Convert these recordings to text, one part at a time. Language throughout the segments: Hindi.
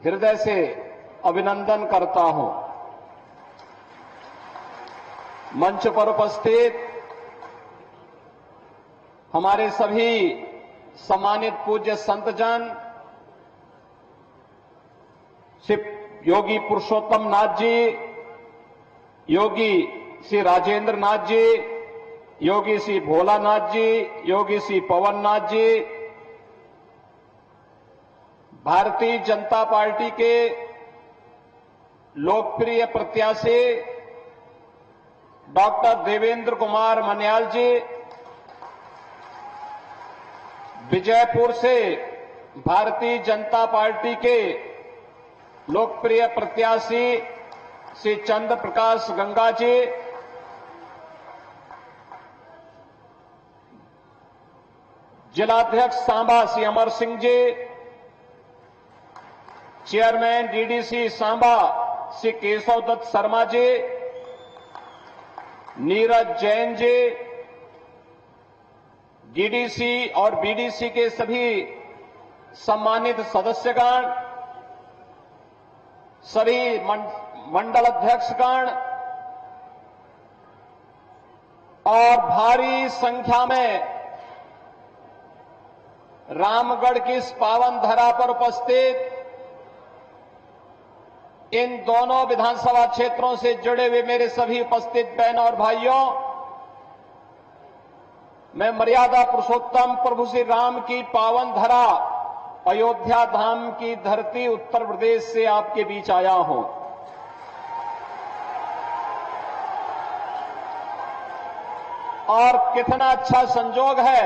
हृदय से अभिनंदन करता हूं। मंच पर उपस्थित हमारे सभी सम्मानित पूज्य संतजन, श्री योगी पुरुषोत्तम नाथ जी, योगी श्री राजेंद्र नाथ जी, योगी श्री भोलानाथ जी, योगी श्री पवन नाथ जी, भारतीय जनता पार्टी के लोकप्रिय प्रत्याशी डॉक्टर देवेंद्र कुमार मन्याल जी, विजयपुर से भारतीय जनता पार्टी के लोकप्रिय प्रत्याशी श्री चंद्र प्रकाश गंगा जी, जिलाध्यक्ष Samba Shri Amar Singh ji, chairman DDC Samba Shri Keshav Dutt Sharma ji, Neeraj Jain ji, DDC और बीडीसी के सभी सम्मानित सदस्यगण, सभी मंडल अध्यक्षगण और भारी संख्या में रामगढ़ की इस पावन धरा पर उपस्थित इन दोनों विधानसभा क्षेत्रों से जुड़े हुए मेरे सभी उपस्थित बहनों और भाइयों, मैं मर्यादा पुरुषोत्तम प्रभु श्री राम की पावन धरा अयोध्या धाम की धरती उत्तर प्रदेश से आपके बीच आया हूं। और कितना अच्छा संजोग है,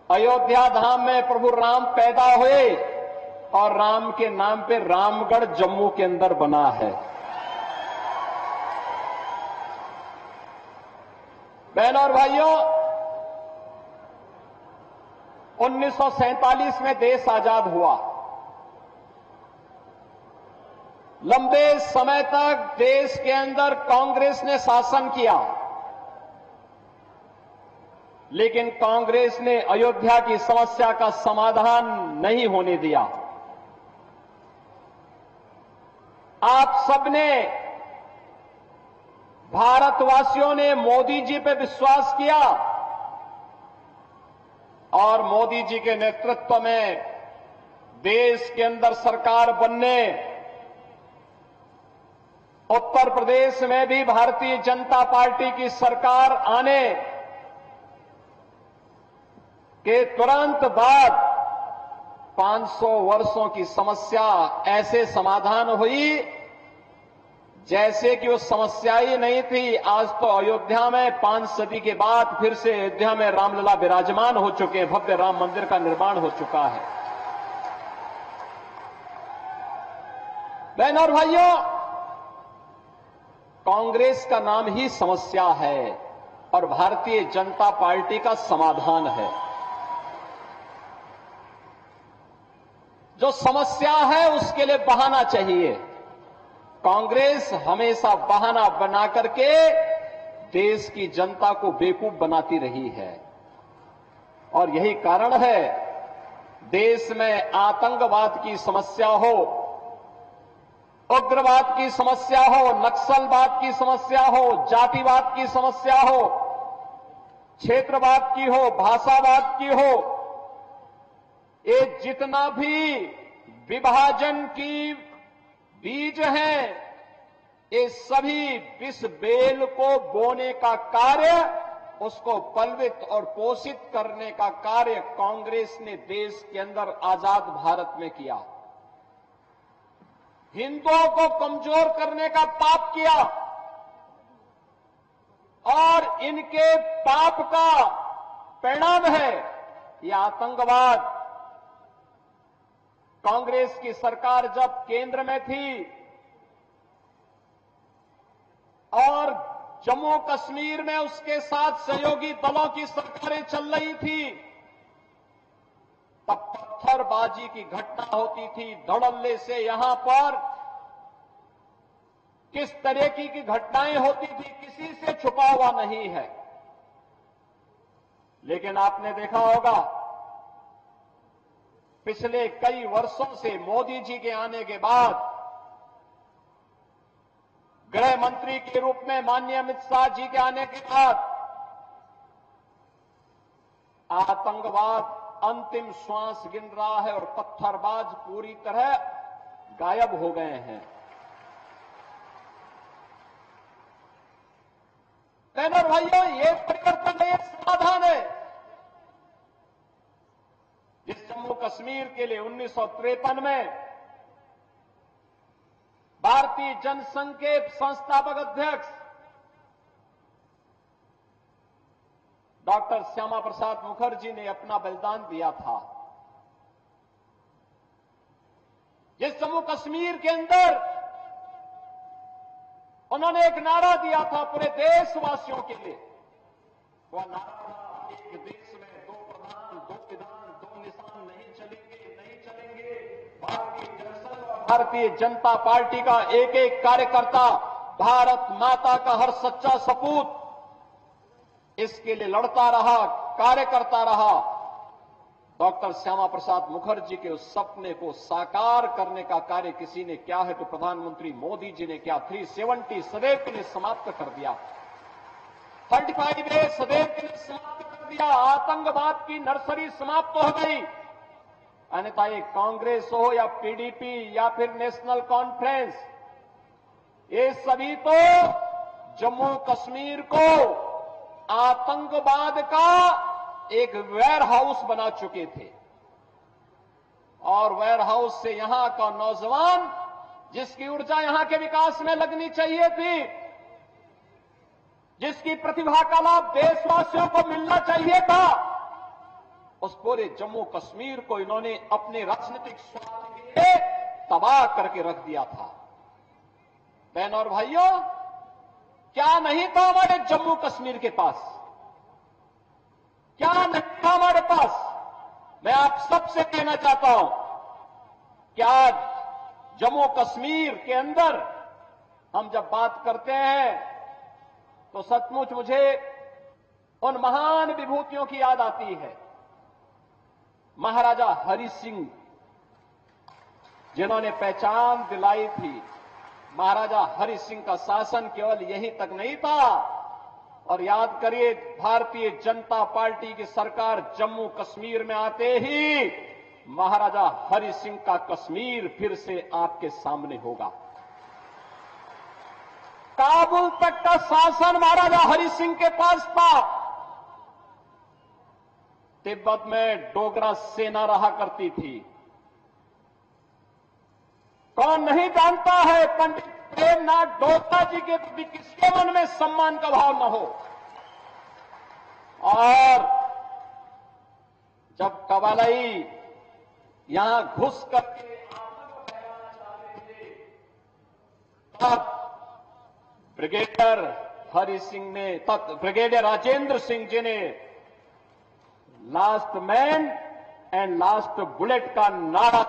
अयोध्या धाम में प्रभु राम पैदा हुए और राम के नाम पे रामगढ़ जम्मू के अंदर बना है। बहनों और भाइयों, 1947 में देश आजाद हुआ। लंबे समय तक देश के अंदर कांग्रेस ने शासन किया, लेकिन कांग्रेस ने अयोध्या की समस्या का समाधान नहीं होने दिया। आप सबने, भारतवासियों ने मोदी जी पे विश्वास किया और मोदी जी के नेतृत्व में देश के अंदर सरकार बनने, उत्तर प्रदेश में भी भारतीय जनता पार्टी की सरकार आने के तुरंत बाद 500 वर्षों की समस्या ऐसे समाधान हुई जैसे कि वो समस्या ही नहीं थी। आज तो अयोध्या में 5 सदी के बाद फिर से अयोध्या में रामलला विराजमान हो चुके हैं, भव्य राम मंदिर का निर्माण हो चुका है। बहनों और भाइयों, कांग्रेस का नाम ही समस्या है और भारतीय जनता पार्टी का समाधान है। जो समस्या है उसके लिए बहाना चाहिए। कांग्रेस हमेशा बहाना बना करके देश की जनता को बेवकूफ बनाती रही है और यही कारण है, देश में आतंकवाद की समस्या हो, उग्रवाद की समस्या हो, नक्सलवाद की समस्या हो, जातिवाद की समस्या हो, क्षेत्रवाद की हो, भाषावाद की हो, ये जितना भी विभाजन की बीज हैं, ये सभी विष बेल को बोने का कार्य, उसको पलवित और पोषित करने का कार्य कांग्रेस ने देश के अंदर आजाद भारत में किया। हिंदुओं को कमजोर करने का पाप किया और इनके पाप का परिणाम है ये आतंकवाद। कांग्रेस की सरकार जब केंद्र में थी और जम्मू कश्मीर में उसके साथ सहयोगी दलों की सरकारें चल रही थी, तब पत्थरबाजी की घटना होती थी। धड़ल्ले से यहां पर किस तरह की घटनाएं होती थी, किसी से छुपा हुआ नहीं है। लेकिन आपने देखा होगा पिछले कई वर्षों से मोदी जी के आने के बाद गृह मंत्री के रूप में माननीय अमित शाह जी के आने के बाद आतंकवाद अंतिम श्वास गिन रहा है और पत्थरबाज पूरी तरह गायब हो गए हैं। बहनों और भाइयों, ये परिवर्तन है, समाधान है। जिस जम्मू कश्मीर के लिए 1953 में भारतीय जनसंघ के संस्थापक अध्यक्ष डॉक्टर श्यामा प्रसाद मुखर्जी ने अपना बलिदान दिया था, जिस जम्मू कश्मीर के अंदर उन्होंने एक नारा दिया था पूरे देशवासियों के लिए, वह नारा था, एक देश में दो प्रधान, दो विधान, दो निशान नहीं चलेंगे, नहीं चलेंगे। भारतीय जनता पार्टी का एक एक कार्यकर्ता भारत माता का हर सच्चा सपूत इसके लिए लड़ता रहा, कार्य करता रहा। डॉक्टर श्यामा प्रसाद मुखर्जी के उस सपने को साकार करने का कार्य किसी ने किया है तो प्रधानमंत्री मोदी जी ने किया। 370 सदैव के लिए समाप्त कर दिया, 35 डेज सदैव के लिए समाप्त कर दिया। आतंकवाद की नर्सरी समाप्त हो गई। अन्यथा ये कांग्रेस हो या पीडीपी या फिर नेशनल कॉन्फ्रेंस, ये सभी तो जम्मू कश्मीर को आतंकवाद का एक वेयर हाउस बना चुके थे। और वेयर हाउस से यहां का नौजवान, जिसकी ऊर्जा यहां के विकास में लगनी चाहिए थी, जिसकी प्रतिभा का लाभ देशवासियों को मिलना चाहिए था, उस पूरे जम्मू कश्मीर को इन्होंने अपने राजनीतिक स्वार्थ के लिए तबाह करके रख दिया था। बहनों और भाइयों, क्या नहीं था हमारे जम्मू कश्मीर के पास? क्या नहीं था हमारे पास? मैं आप सबसे कहना चाहता हूं कि आज जम्मू कश्मीर के अंदर हम जब बात करते हैं तो सचमुच मुझे उन महान विभूतियों की याद आती है। महाराजा हरि सिंह, जिन्होंने पहचान दिलाई थी। महाराजा हरि सिंह का शासन केवल यहीं तक नहीं था। और याद करिए, भारतीय जनता पार्टी की सरकार जम्मू कश्मीर में आते ही महाराजा हरि सिंह का कश्मीर फिर से आपके सामने होगा। काबुल तक का शासन महाराजा हरि सिंह के पास था। तिब्बत में डोगरा सेना रहा करती थी। कौन नहीं जानता है पंडित प्रेमनाथ डोगरा जी के प्रति किसके मन में सम्मान का भाव न हो। और जब कबालाई यहां घुस करके तब ब्रिगेडियर हरि सिंह ने, तब ब्रिगेडियर राजेंद्र सिंह जी ने last man and last bullet का नारा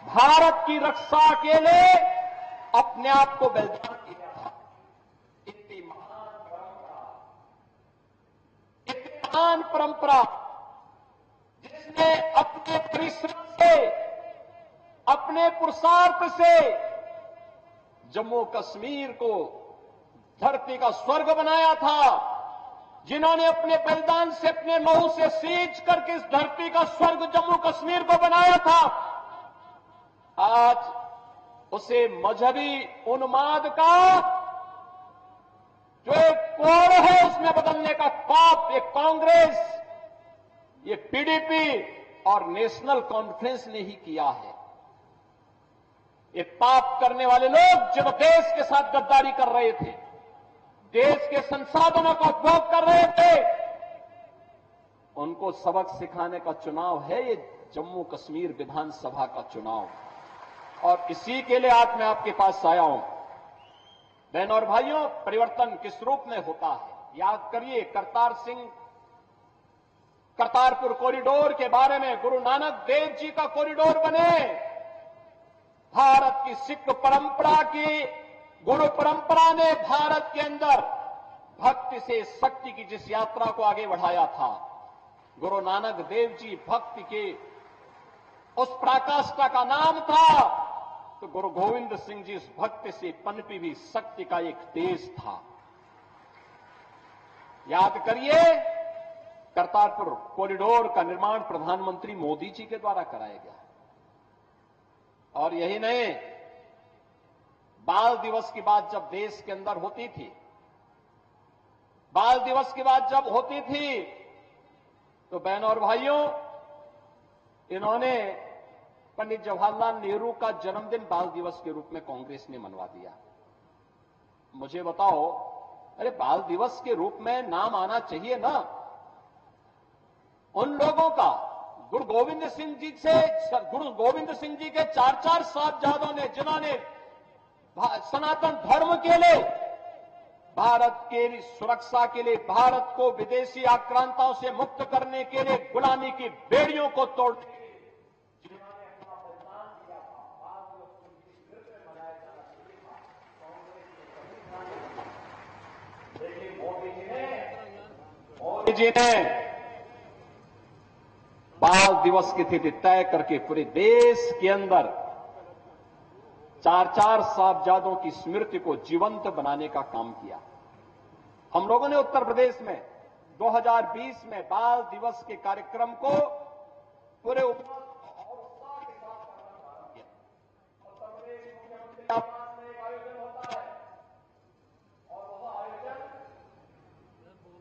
भारत की रक्षा के लिए अपने आप को बलिदान किया था। इतनी महान परंपरा, जिसने अपने परिश्रम से, अपने पुरुषार्थ से जम्मू कश्मीर को धरती का स्वर्ग बनाया था, जिन्होंने अपने बलिदान से, अपने लहू से सींच करके इस धरती का स्वर्ग जम्मू कश्मीर को बनाया था, आज उसे मजहबी उन्माद का जो एक कोर है उसमें बदलने का पाप ये कांग्रेस, ये पीडीपी और नेशनल कॉन्फ्रेंस ने ही किया है। ये पाप करने वाले लोग जो देश के साथ गद्दारी कर रहे थे, देश के संसाधनों का उपभोग कर रहे थे, उनको सबक सिखाने का चुनाव है ये जम्मू कश्मीर विधानसभा का चुनाव। और इसी के लिए आज मैं आपके पास आया हूं। बहनों और भाइयों, परिवर्तन किस रूप में होता है? याद करिए, करतारपुर कॉरिडोर के बारे में, गुरु नानक देव जी का कॉरिडोर बने, भारत की सिख परंपरा की गुरु परंपरा ने भारत के अंदर भक्ति से शक्ति की जिस यात्रा को आगे बढ़ाया था, गुरु नानक देव जी भक्ति के उस पराकाष्ठा का नाम था, तो गुरु गोविंद सिंह जी उस भक्ति से पनपी हुई शक्ति का एक तेज था। याद करिए, करतारपुर कॉरिडोर का निर्माण प्रधानमंत्री मोदी जी के द्वारा कराया गया। और यही नहीं, बाल दिवस की बात जब देश के अंदर होती थी, बाल दिवस की बात जब होती थी, तो बहनों और भाइयों, इन्होंने पंडित जवाहरलाल नेहरू का जन्मदिन बाल दिवस के रूप में कांग्रेस ने मनवा दिया। मुझे बताओ, अरे बाल दिवस के रूप में नाम आना चाहिए ना उन लोगों का। गुरु गोविंद सिंह जी के 4 साहबजादों ने, जिन्होंने सनातन धर्म के लिए, भारत के सुरक्षा के लिए, भारत को विदेशी आक्रांताओं से मुक्त करने के लिए, गुलामी की बेड़ियों को तोड़ने के लिए जिन्होंने अपना बलिदान दिया था, लेकिन मोदी जी ने बाल दिवस की तिथि तय करके पूरे देश के अंदर 4 साहबजादों की स्मृति को जीवंत बनाने का काम किया। हम लोगों ने उत्तर प्रदेश में 2020 में बाल दिवस के कार्यक्रम को पूरे उत्साह के साथ प्रारंभ किया। उत्तर प्रदेश मुख्यमंत्री आवास में एक आयोजन होता है और वह आयोजन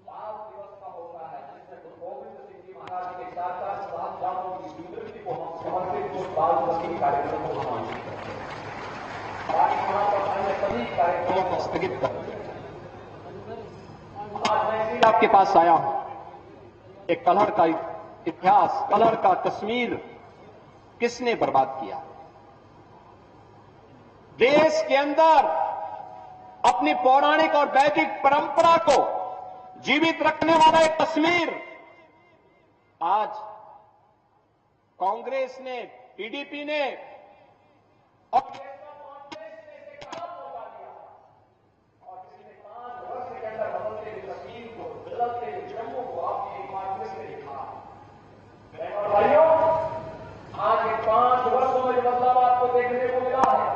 बाल दिवस का होता है, जिसमें गुरु गोविंद सिंह जी महाराज के 4 साहबजादों की स्मृति को हम समर्पित उस बाल दिवस के कार्यक्रम को हम आयोजित करते हैं। सभी कार्यक्रमों को स्थगित कर दिया। आज मैं आपके पास आया हूं, एक कलहड़ का इतिहास, कलहड़ का कश्मीर किसने बर्बाद किया। देश के अंदर अपनी पौराणिक और वैदिक परंपरा को जीवित रखने वाला एक कश्मीर आज कांग्रेस ने, पीडीपी ने और भाइयों, आज 5 वर्षों में बदलाव को देखने को मिला है।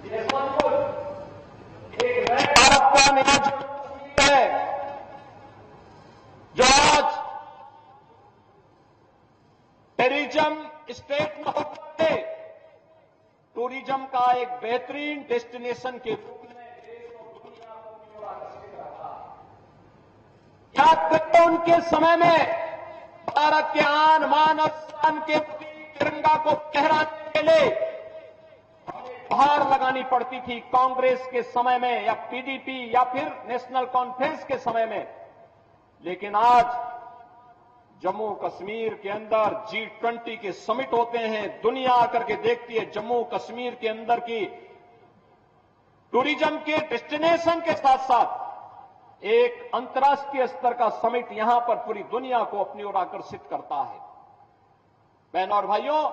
ये सब कुछ एक नए भारत का नया है जो आज टूरिज्म स्टेट में होते, टूरिज्म का एक बेहतरीन डेस्टिनेशन के रूप में देश और दुनिया को अपनी ओर आकर्षित रखा। याद करते उनके समय में भारत के आन मान और शान के तिरंगा को फहराने के लिए बाहर लगानी पड़ती थी कांग्रेस के समय में या पीडीपी या फिर नेशनल कॉन्फ्रेंस के समय में। लेकिन आज जम्मू कश्मीर के अंदर G20 के समिट होते हैं, दुनिया आकर के देखती है जम्मू कश्मीर के अंदर की टूरिज्म के डेस्टिनेशन के साथ साथ एक अंतर्राष्ट्रीय स्तर का समिट यहां पर पूरी दुनिया को अपनी ओर आकर्षित करता है। बहनों और भाइयों,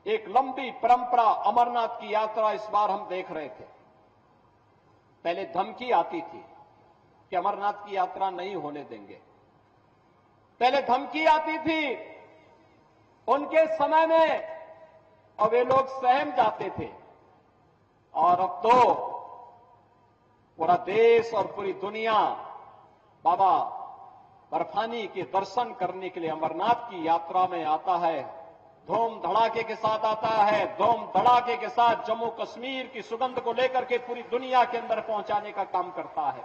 एक लंबी परंपरा अमरनाथ की यात्रा इस बार हम देख रहे थे। पहले धमकी आती थी कि अमरनाथ की यात्रा नहीं होने देंगे, पहले धमकी आती थी उनके समय में और वे लोग सहम जाते थे, और अब तो पूरा देश और पूरी दुनिया बाबा बर्फानी के दर्शन करने के लिए अमरनाथ की यात्रा में आता है। धूम धड़ाके के साथ आता है, धूम धड़ाके के साथ जम्मू कश्मीर की सुगंध को लेकर के पूरी दुनिया के अंदर पहुंचाने का काम करता है।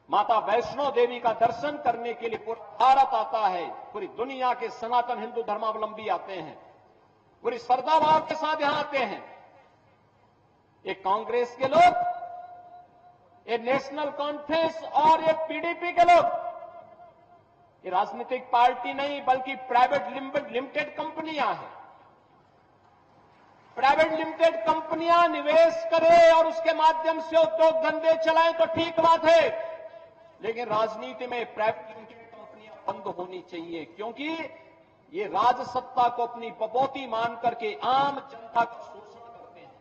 माता वैष्णो देवी का दर्शन करने के लिए पूरा भारत आता है, पूरी दुनिया के सनातन हिंदू धर्मावलंबी आते हैं, पूरी श्रद्धा भाव के साथ यहां आते हैं। ये कांग्रेस के लोग, ये नेशनल कॉन्फ्रेंस और ये पीडीपी के लोग, ये राजनीतिक पार्टी नहीं बल्कि प्राइवेट लिमिटेड कंपनियां हैं। प्राइवेट लिमिटेड कंपनियां निवेश करें और उसके माध्यम से उद्योग धंधे चलाएं तो ठीक बात है, लेकिन राजनीति में प्राइवेट लिमिटेड कंपनियां बंद होनी चाहिए, क्योंकि ये राजसत्ता को अपनी बपौती मान करके आम जनता का शोषण करते हैं।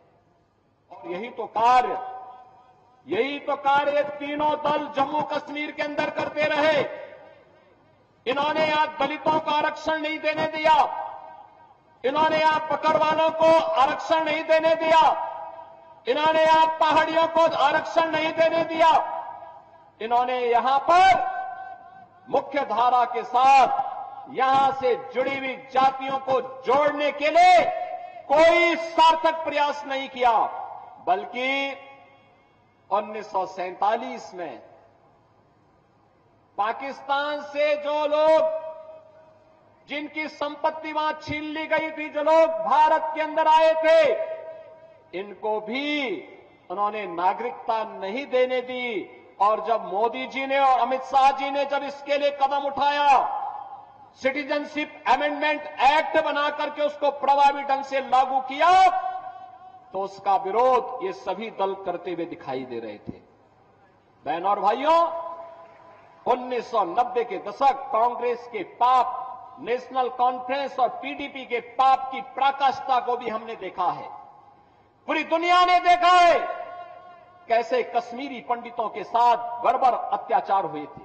और यही तो कार्य तीनों दल जम्मू कश्मीर के अंदर करते रहे। इन्होंने यहां दलितों को आरक्षण नहीं देने दिया, इन्होंने यहां पकड़वालों को आरक्षण नहीं देने दिया, इन्होंने यहां पहाड़ियों को आरक्षण नहीं देने दिया, इन्होंने यहां पर मुख्य धारा के साथ यहां से जुड़ी हुई जातियों को जोड़ने के लिए कोई सार्थक प्रयास नहीं किया, बल्कि 1947 में पाकिस्तान से जो लोग, जिनकी संपत्ति वहां छीन ली गई थी, जो लोग भारत के अंदर आए थे, इनको भी उन्होंने नागरिकता नहीं देने दी। और जब मोदी जी ने और अमित शाह जी ने जब इसके लिए कदम उठाया, सिटीजनशिप अमेंडमेंट एक्ट बना करके उसको प्रभावी ढंग से लागू किया, तो उसका विरोध ये सभी दल करते हुए दिखाई दे रहे थे। बहनों और भाइयों, 1990 के दशक कांग्रेस के पाप, नेशनल कॉन्फ्रेंस और पीडीपी के पाप की पराकाष्ठा को भी हमने देखा है। पूरी दुनिया ने देखा है कैसे कश्मीरी पंडितों के साथ बर्बर अत्याचार हुए थे।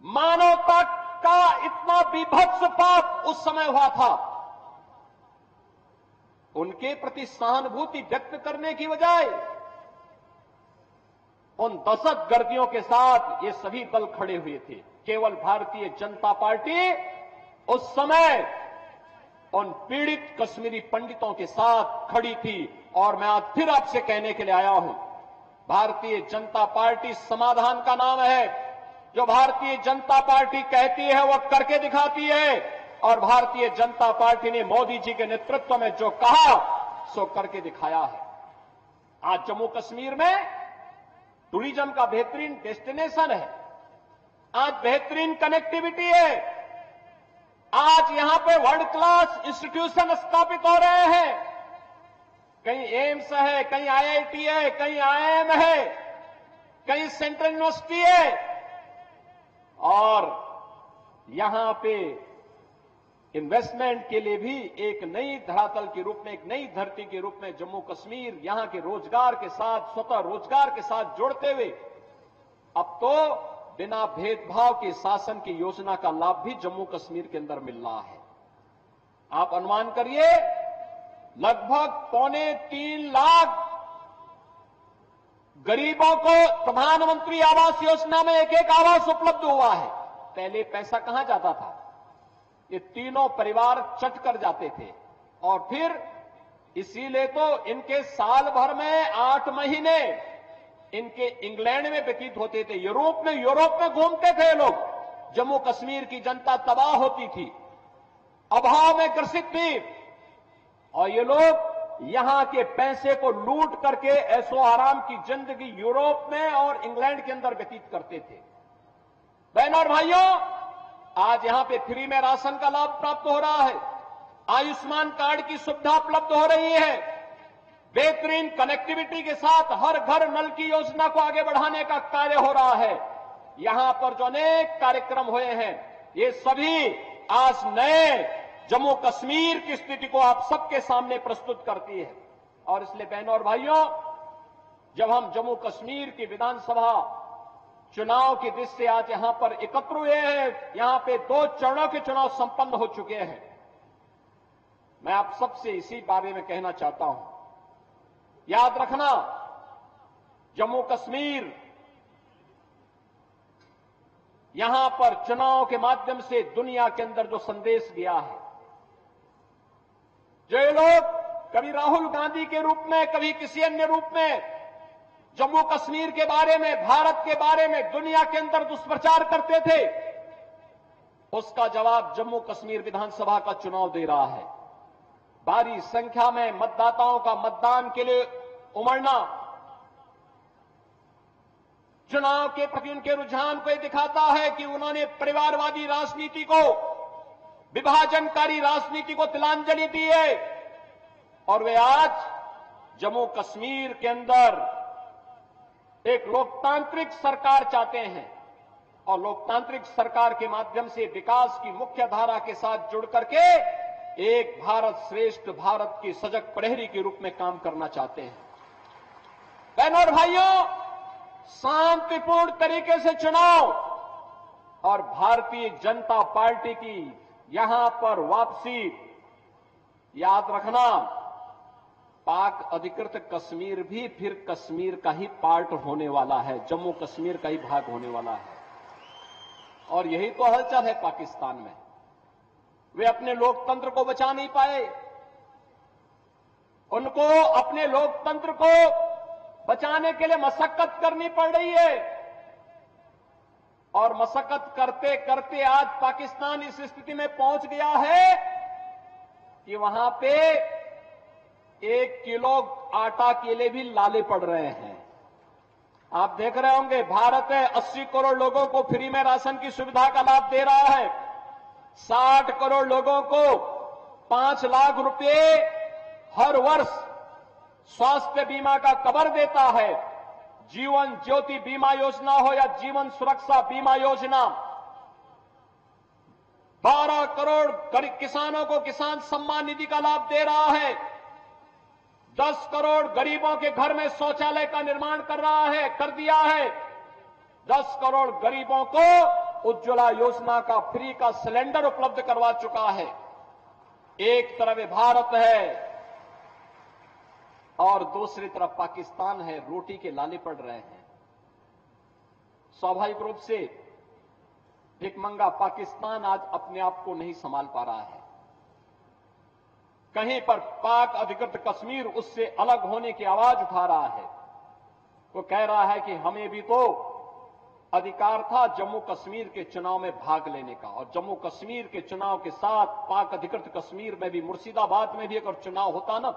मानवता का इतना बीभत्स पाप उस समय हुआ था। उनके प्रति सहानुभूति व्यक्त करने की बजाय उन दहशतगर्दियों के साथ ये सभी दल खड़े हुए थे। केवल भारतीय जनता पार्टी उस समय उन पीड़ित कश्मीरी पंडितों के साथ खड़ी थी। और मैं आज फिर आपसे कहने के लिए आया हूं, भारतीय जनता पार्टी समाधान का नाम है। जो भारतीय जनता पार्टी कहती है वो करके दिखाती है, और भारतीय जनता पार्टी ने मोदी जी के नेतृत्व में जो कहा सो करके दिखाया है। आज जम्मू कश्मीर में टूरिज्म का बेहतरीन डेस्टिनेशन है, आज बेहतरीन कनेक्टिविटी है, आज यहां पे वर्ल्ड क्लास इंस्टीट्यूशन स्थापित हो रहे हैं। कहीं एम्स है, कहीं आईआईटी है, कहीं आईआईएम है, कहीं सेंट्रल यूनिवर्सिटी है, और यहां पे इन्वेस्टमेंट के लिए भी एक नई धरातल के रूप में, एक नई धरती के रूप में जम्मू कश्मीर यहां के रोजगार के साथ, स्वतः रोजगार के साथ जोड़ते हुए अब तो बिना भेदभाव के शासन की योजना का लाभ भी जम्मू कश्मीर के अंदर मिल रहा है। आप अनुमान करिए, लगभग 2.25 लाख गरीबों को प्रधानमंत्री आवास योजना में एक एक आवास उपलब्ध हुआ है। पहले पैसा कहां जाता था? ये तीनों परिवार चट कर जाते थे, और फिर इसीलिए तो इनके साल भर में 8 महीने इनके इंग्लैंड में व्यतीत होते थे, यूरोप में घूमते थे लोग। जम्मू कश्मीर की जनता तबाह होती थी, अभाव में ग्रसित थी, और ये लोग यहां के पैसे को लूट करके ऐशो आराम की जिंदगी यूरोप में और इंग्लैंड के अंदर व्यतीत करते थे। बहनों और भाइयों, आज यहां पे फ्री में राशन का लाभ प्राप्त हो रहा है, आयुष्मान कार्ड की सुविधा उपलब्ध हो रही है, बेहतरीन कनेक्टिविटी के साथ हर घर नल की योजना को आगे बढ़ाने का कार्य हो रहा है। यहां पर जो अनेक कार्यक्रम हुए हैं, ये सभी आज नए जम्मू कश्मीर की स्थिति को आप सबके सामने प्रस्तुत करती है। और इसलिए बहनों और भाइयों, जब हम जम्मू कश्मीर की विधानसभा चुनाव की दृष्टि से आज यहां पर एकत्र हुए हैं, यहां पे 2 चरणों के चुनाव संपन्न हो चुके हैं, मैं आप सबसे इसी बारे में कहना चाहता हूं। याद रखना, जम्मू कश्मीर यहां पर चुनाव के माध्यम से दुनिया के अंदर जो संदेश दिया है, जो ये लोग कभी राहुल गांधी के रूप में, कभी किसी अन्य रूप में जम्मू कश्मीर के बारे में, भारत के बारे में दुनिया के अंदर दुष्प्रचार करते थे, उसका जवाब जम्मू कश्मीर विधानसभा का चुनाव दे रहा है। भारी संख्या में मतदाताओं का मतदान के लिए उमड़ना चुनाव के प्रति उनके रुझान को दिखाता है कि उन्होंने परिवारवादी राजनीति को, विभाजनकारी राजनीति को तिलांजलि दी है, और वे आज जम्मू कश्मीर के अंदर एक लोकतांत्रिक सरकार चाहते हैं, और लोकतांत्रिक सरकार के माध्यम से विकास की मुख्य धारा के साथ जुड़ करके एक भारत श्रेष्ठ भारत की सजग प्रहरी के रूप में काम करना चाहते हैं। बहनों और भाइयों, शांतिपूर्ण तरीके से चुनाव और भारतीय जनता पार्टी की यहां पर वापसी, याद रखना, पाक अधिकृत कश्मीर भी फिर कश्मीर का ही पार्ट होने वाला है, जम्मू कश्मीर का ही भाग होने वाला है। और यही तो हलचल है पाकिस्तान में। वे अपने लोकतंत्र को बचा नहीं पाए। उनको अपने लोकतंत्र को बचाने के लिए मशक्कत करनी पड़ रही है। और मशक्कत करते करते आज पाकिस्तान इस स्थिति में पहुंच गया है कि वहां पे 1 किलो आटा के लिए भी लाले पड़ रहे हैं। आप देख रहे होंगे, भारत 80 करोड़ लोगों को फ्री में राशन की सुविधा का लाभ दे रहा है। 60 करोड़ लोगों को 5 लाख रुपए हर वर्ष स्वास्थ्य बीमा का कवर देता है। जीवन ज्योति बीमा योजना हो या जीवन सुरक्षा बीमा योजना, 12 करोड़ किसानों को किसान सम्मान निधि का लाभ दे रहा है। 10 करोड़ गरीबों के घर में शौचालय का निर्माण कर दिया है। 10 करोड़ गरीबों को उज्ज्वला योजना का फ्री का सिलेंडर उपलब्ध करवा चुका है। एक तरफ भारत है और दूसरी तरफ पाकिस्तान है, रोटी के लाले पड़ रहे हैं। स्वाभाविक रूप से भिखमंगा पाकिस्तान आज अपने आप को नहीं संभाल पा रहा है। कहीं पर पाक अधिकृत कश्मीर उससे अलग होने की आवाज उठा रहा है। वो कह रहा है कि हमें भी तो अधिकार था जम्मू कश्मीर के चुनाव में भाग लेने का, और जम्मू कश्मीर के चुनाव के साथ पाक अधिकृत कश्मीर में भी, मुर्शिदाबाद में भी अगर चुनाव होता ना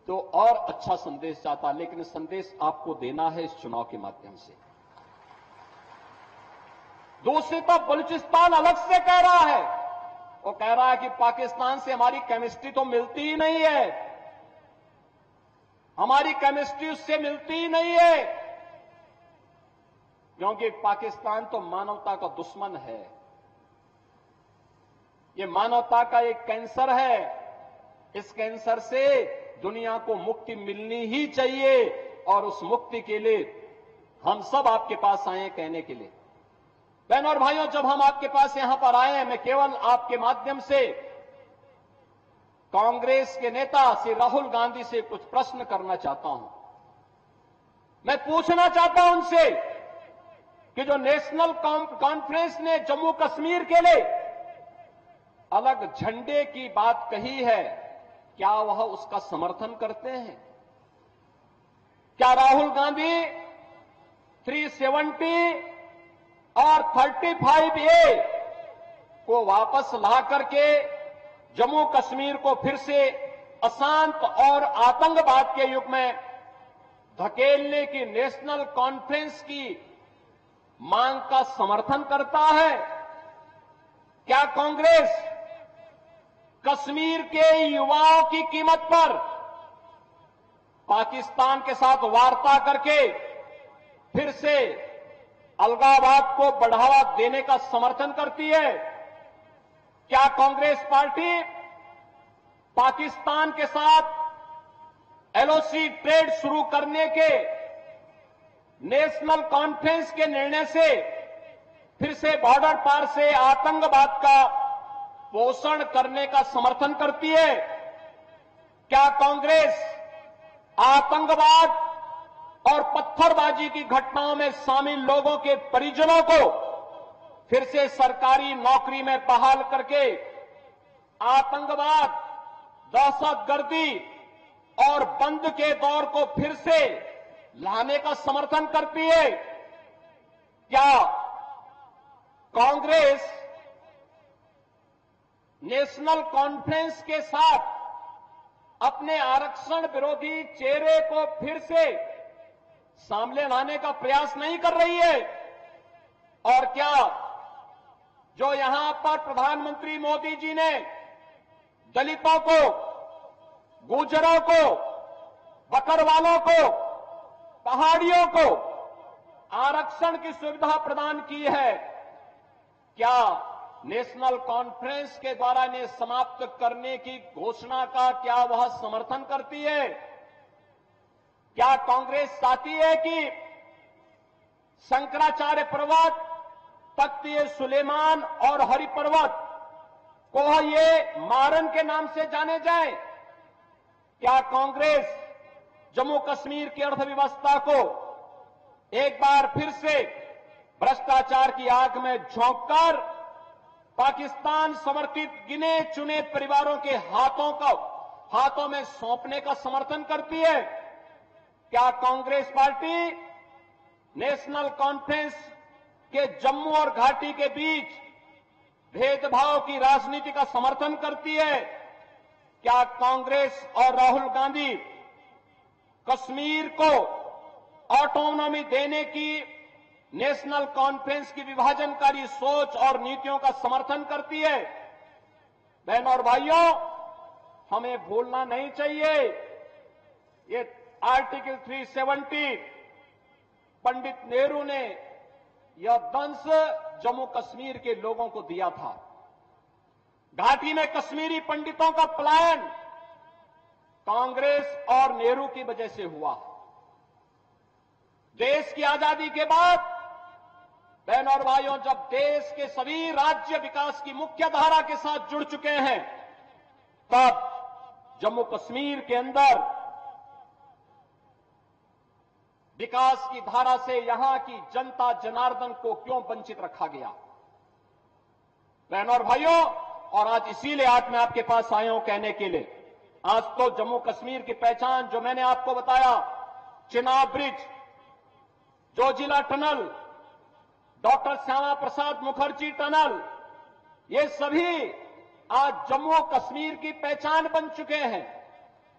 तो और अच्छा संदेश जाता। लेकिन संदेश आपको देना है इस चुनाव के माध्यम से। दूसरी तरफ बलूचिस्तान अलग से कह रहा है। वो कह रहा है कि पाकिस्तान से हमारी केमिस्ट्री तो मिलती ही नहीं है, हमारी केमिस्ट्री उससे मिलती ही नहीं है, क्योंकि पाकिस्तान तो मानवता का दुश्मन है। ये मानवता का एक कैंसर है। इस कैंसर से दुनिया को मुक्ति मिलनी ही चाहिए, और उस मुक्ति के लिए हम सब आपके पास आए हैं कहने के लिए। बहनों और भाइयों, जब हम आपके पास यहां पर आए हैं, मैं केवल आपके माध्यम से कांग्रेस के नेता श्री राहुल गांधी से कुछ प्रश्न करना चाहता हूं। मैं पूछना चाहता हूं उनसे कि जो नेशनल कॉन्फ्रेंस ने जम्मू कश्मीर के लिए अलग झंडे की बात कही है, क्या वह उसका समर्थन करते हैं? क्या राहुल गांधी 370 और 35A को वापस ला करके जम्मू कश्मीर को फिर से अशांत और आतंकवाद के युग में धकेलने की नेशनल कॉन्फ्रेंस की मांग का समर्थन करता है? क्या कांग्रेस कश्मीर के युवाओं की कीमत पर पाकिस्तान के साथ वार्ता करके फिर से अलगाववाद को बढ़ावा देने का समर्थन करती है? क्या कांग्रेस पार्टी पाकिस्तान के साथ एलओसी ट्रेड शुरू करने के नेशनल कॉन्फ्रेंस के निर्णय से फिर से बॉर्डर पार से आतंकवाद का पोषण करने का समर्थन करती है? क्या कांग्रेस आतंकवाद और पत्थरबाजी की घटनाओं में शामिल लोगों के परिजनों को फिर से सरकारी नौकरी में बहाल करके आतंकवाद, दहशतगर्दी और बंद के दौर को फिर से लाने का समर्थन करती है? क्या कांग्रेस नेशनल कॉन्फ्रेंस के साथ अपने आरक्षण विरोधी चेहरे को फिर से सामने लाने का प्रयास नहीं कर रही है? और क्या जो यहां पर प्रधानमंत्री मोदी जी ने दलितों को, गुर्जरों को, बकरवालों को, पहाड़ियों को आरक्षण की सुविधा प्रदान की है, क्या नेशनल कॉन्फ्रेंस के द्वारा इन्हें समाप्त करने की घोषणा का क्या वह समर्थन करती है? क्या कांग्रेस चाहती है कि शंकराचार्य पर्वत, तख्त सुलेमान और हरि पर्वत को ये मारन के नाम से जाने जाए। क्या कांग्रेस जम्मू कश्मीर की अर्थव्यवस्था को एक बार फिर से भ्रष्टाचार की आग में झोंककर पाकिस्तान समर्थित गिने चुने परिवारों के हाथों में सौंपने का समर्थन करती है? क्या कांग्रेस पार्टी नेशनल कॉन्फ्रेंस के जम्मू और घाटी के बीच भेदभाव की राजनीति का समर्थन करती है? क्या कांग्रेस और राहुल गांधी कश्मीर को ऑटोनॉमी देने की नेशनल कॉन्फ्रेंस की विभाजनकारी सोच और नीतियों का समर्थन करती है? बहनों और भाइयों, हमें भूलना नहीं चाहिए, ये आर्टिकल 370 पंडित नेहरू ने यह दंश जम्मू कश्मीर के लोगों को दिया था। घाटी में कश्मीरी पंडितों का पलायन कांग्रेस और नेहरू की वजह से हुआ। देश की आजादी के बाद बहनों और भाइयों, जब देश के सभी राज्य विकास की मुख्य धारा के साथ जुड़ चुके हैं, तब जम्मू कश्मीर के अंदर विकास की धारा से यहां की जनता जनार्दन को क्यों वंचित रखा गया? बहनों और भाइयों, और आज इसीलिए आज मैं आपके पास आया हूं कहने के लिए, आज तो जम्मू कश्मीर की पहचान जो मैंने आपको बताया, Chenab bridge, Zojila tunnel, doctor Shyama Prasad Mukherjee tunnel, ये सभी आज जम्मू कश्मीर की पहचान बन चुके हैं।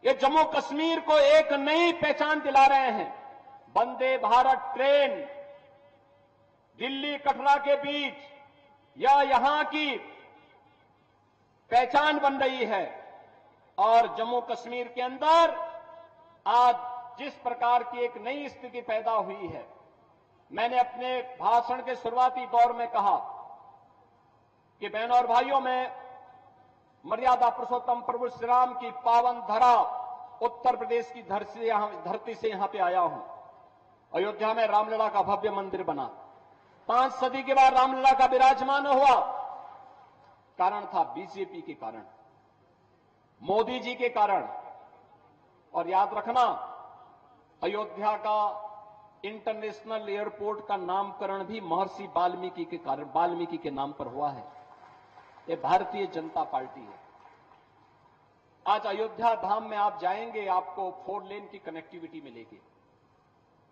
ये जम्मू कश्मीर को एक नई पहचान दिला रहे हैं। वंदे भारत ट्रेन दिल्ली कटरा के बीच या यहां की पहचान बन रही है। और जम्मू कश्मीर के अंदर आज जिस प्रकार की एक नई स्थिति पैदा हुई है, मैंने अपने भाषण के शुरुआती दौर में कहा कि बहनों और भाइयों, मैं मर्यादा पुरुषोत्तम प्रभु श्री राम की पावन धरा उत्तर प्रदेश की धरती से यहां पे आया हूं। अयोध्या में रामलला का भव्य मंदिर बना, 5 सदी के बाद रामलला का विराजमान हुआ। कारण था बीजेपी के कारण, मोदी जी के कारण। और याद रखना, अयोध्या का इंटरनेशनल एयरपोर्ट का नामकरण भी महर्षि वाल्मीकि के कारण, वाल्मीकि के नाम पर हुआ है। ये भारतीय जनता पार्टी है। आज अयोध्या धाम में आप जाएंगे, आपको 4 लेन की कनेक्टिविटी मिलेगी,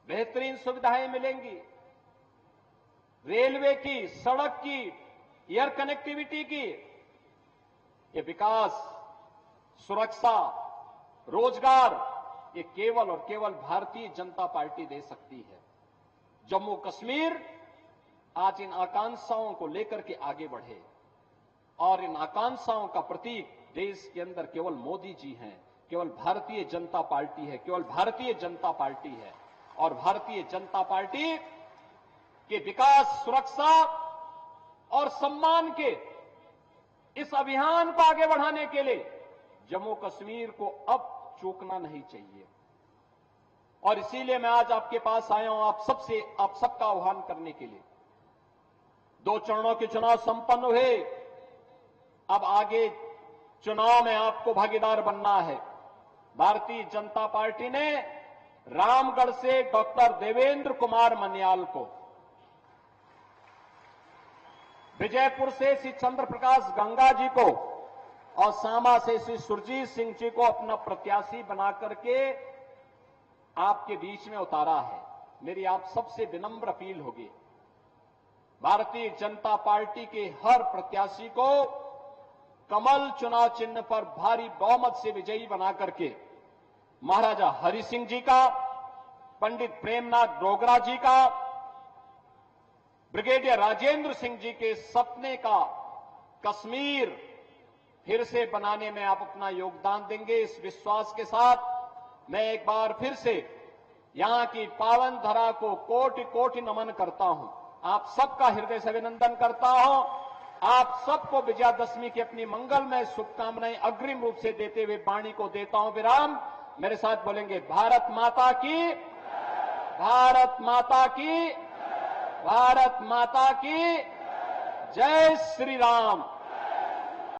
बेहतरीन सुविधाएं मिलेंगी, रेलवे की, सड़क की, एयर कनेक्टिविटी की। ये विकास, सुरक्षा, रोजगार, ये केवल और केवल भारतीय जनता पार्टी दे सकती है। जम्मू कश्मीर आज इन आकांक्षाओं को लेकर के आगे बढ़े, और इन आकांक्षाओं का प्रतीक देश के अंदर केवल मोदी जी हैं, केवल भारतीय जनता पार्टी है, केवल भारतीय जनता पार्टी है। और भारतीय जनता पार्टी के विकास, सुरक्षा और सम्मान के इस अभियान को आगे बढ़ाने के लिए जम्मू कश्मीर को अब चूकना नहीं चाहिए। और इसीलिए मैं आज आपके पास आया हूं आप सबका आह्वान करने के लिए। 2 चरणों के चुनाव संपन्न हुए, अब आगे चुनाव में आपको भागीदार बनना है। भारतीय जनता पार्टी ने रामगढ़ से डॉक्टर देवेंद्र कुमार मन्याल को, विजयपुर से श्री चंद्र प्रकाश गंगा जी को और सामा से श्री सुरजीत सिंह जी को अपना प्रत्याशी बना करके आपके बीच में उतारा है। मेरी आप सबसे विनम्र अपील होगी, भारतीय जनता पार्टी के हर प्रत्याशी को कमल चुनाव चिन्ह पर भारी बहुमत से विजयी बना करके महाराजा हरि सिंह जी का, पंडित प्रेमनाथ डोगरा जी का, ब्रिगेडियर राजेंद्र सिंह जी के सपने का कश्मीर फिर से बनाने में आप अपना योगदान देंगे। इस विश्वास के साथ मैं एक बार फिर से यहां की पावन धरा को कोटि कोटि नमन करता हूं। आप सबका हृदय से अभिनंदन करता हूं। आप सबको विजयादशमी की अपनी मंगलमय शुभकामनाएं अग्रिम रूप से देते हुए वाणी को देता हूं विराम। मेरे साथ बोलेंगे, भारत माता की, भारत माता की, भारत माता की। जय श्री राम।